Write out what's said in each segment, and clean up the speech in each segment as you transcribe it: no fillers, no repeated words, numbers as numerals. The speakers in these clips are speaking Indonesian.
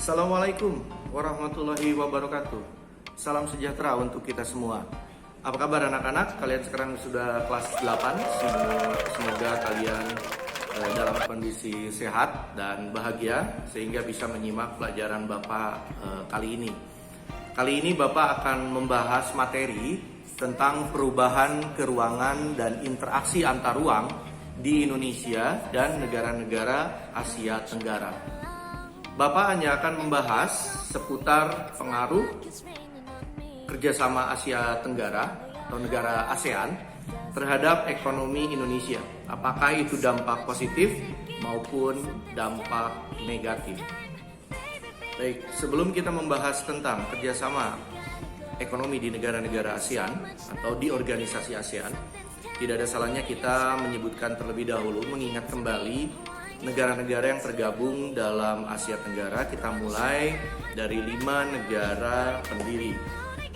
Assalamualaikum warahmatullahi wabarakatuh. Salam sejahtera untuk kita semua. Apa kabar anak-anak? Kalian sekarang sudah kelas 8. Semoga kalian dalam kondisi sehat dan bahagia sehingga bisa menyimak pelajaran Bapak kali ini. Kali ini Bapak akan membahas materi tentang perubahan keruangan dan interaksi antar ruang di Indonesia dan negara-negara Asia Tenggara. Bapak hanya akan membahas seputar pengaruh kerjasama Asia Tenggara atau negara ASEAN terhadap ekonomi Indonesia. Apakah itu dampak positif maupun dampak negatif. Baik, sebelum kita membahas tentang kerjasama ekonomi di negara-negara ASEAN atau di organisasi ASEAN, tidak ada salahnya kita menyebutkan terlebih dahulu, mengingat kembali negara-negara yang tergabung dalam Asia Tenggara. Kita mulai dari 5 negara pendiri.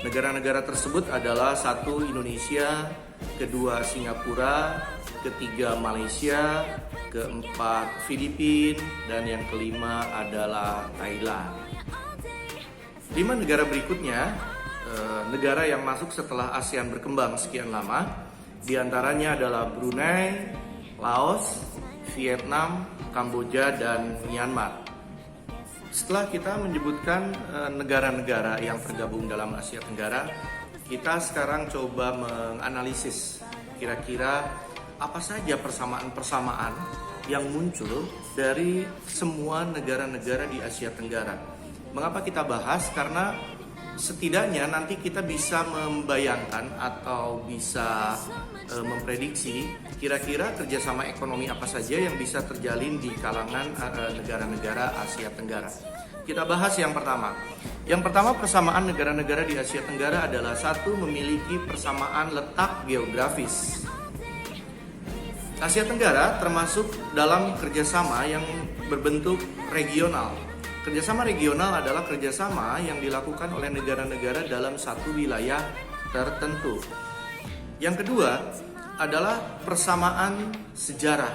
Negara-negara tersebut adalah 1. Indonesia, 2. Singapura, 3. Malaysia, 4. Filipina, dan yang kelima adalah Thailand. 5 negara berikutnya, negara yang masuk setelah ASEAN berkembang sekian lama, diantaranya adalah Brunei, Laos, Vietnam, Kamboja, dan Myanmar. Setelah kita menyebutkan negara-negara yang tergabung dalam Asia Tenggara, kita sekarang coba menganalisis kira-kira apa saja persamaan-persamaan yang muncul dari semua negara-negara di Asia Tenggara. Mengapa kita bahas? Karena setidaknya nanti kita bisa membayangkan atau bisa memprediksi kira-kira kerjasama ekonomi apa saja yang bisa terjalin di kalangan negara-negara Asia Tenggara. Kita bahas yang pertama. Yang pertama, persamaan negara-negara di Asia Tenggara adalah 1. Memiliki persamaan letak geografis. Asia Tenggara termasuk dalam kerjasama yang berbentuk regional. Kerjasama regional adalah kerjasama yang dilakukan oleh negara-negara dalam satu wilayah tertentu. Yang kedua adalah persamaan sejarah.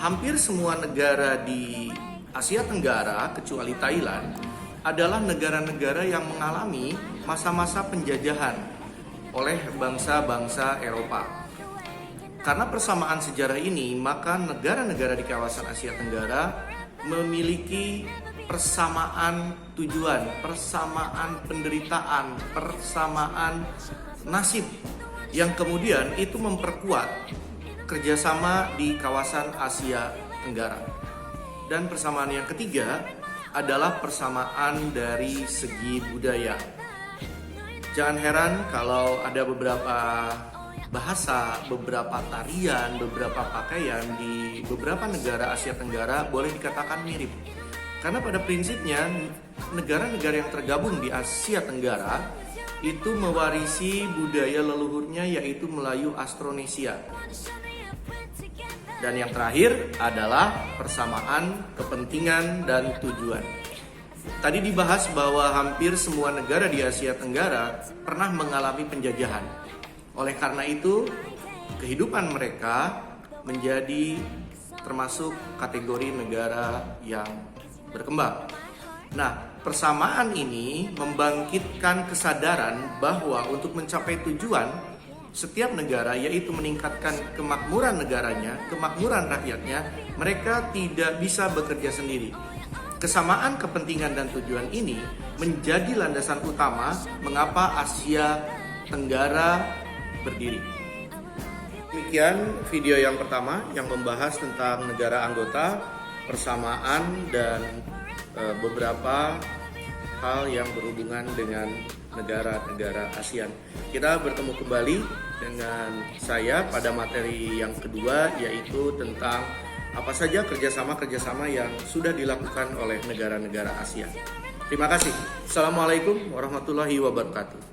Hampir semua negara di Asia Tenggara, kecuali Thailand, adalah negara-negara yang mengalami masa-masa penjajahan oleh bangsa-bangsa Eropa. Karena persamaan sejarah ini, maka negara-negara di kawasan Asia Tenggara memiliki persamaan tujuan, persamaan penderitaan, persamaan nasib, yang kemudian itu memperkuat kerjasama di kawasan Asia Tenggara. Dan persamaan yang ketiga adalah persamaan dari segi budaya. Jangan heran kalau ada beberapa bahasa, beberapa tarian, beberapa pakaian di beberapa negara Asia Tenggara boleh dikatakan mirip. Karena pada prinsipnya negara-negara yang tergabung di Asia Tenggara itu mewarisi budaya leluhurnya, yaitu Melayu Austronesia. Dan yang terakhir adalah persamaan kepentingan dan tujuan. Tadi dibahas bahwa hampir semua negara di Asia Tenggara pernah mengalami penjajahan. Oleh karena itu, kehidupan mereka menjadi termasuk kategori negara yang berkembang. Nah, persamaan ini membangkitkan kesadaran bahwa untuk mencapai tujuan setiap negara, yaitu meningkatkan kemakmuran negaranya, kemakmuran rakyatnya, mereka tidak bisa bekerja sendiri. Kesamaan kepentingan dan tujuan ini menjadi landasan utama mengapa Asia Tenggara berdiri. Demikian video yang pertama yang membahas tentang negara anggota, persamaan, dan beberapa hal yang berhubungan dengan negara-negara ASEAN. Kita bertemu kembali dengan saya pada materi yang kedua, yaitu tentang apa saja kerjasama-kerjasama yang sudah dilakukan oleh negara-negara ASEAN. Terima kasih. Assalamualaikum warahmatullahi wabarakatuh.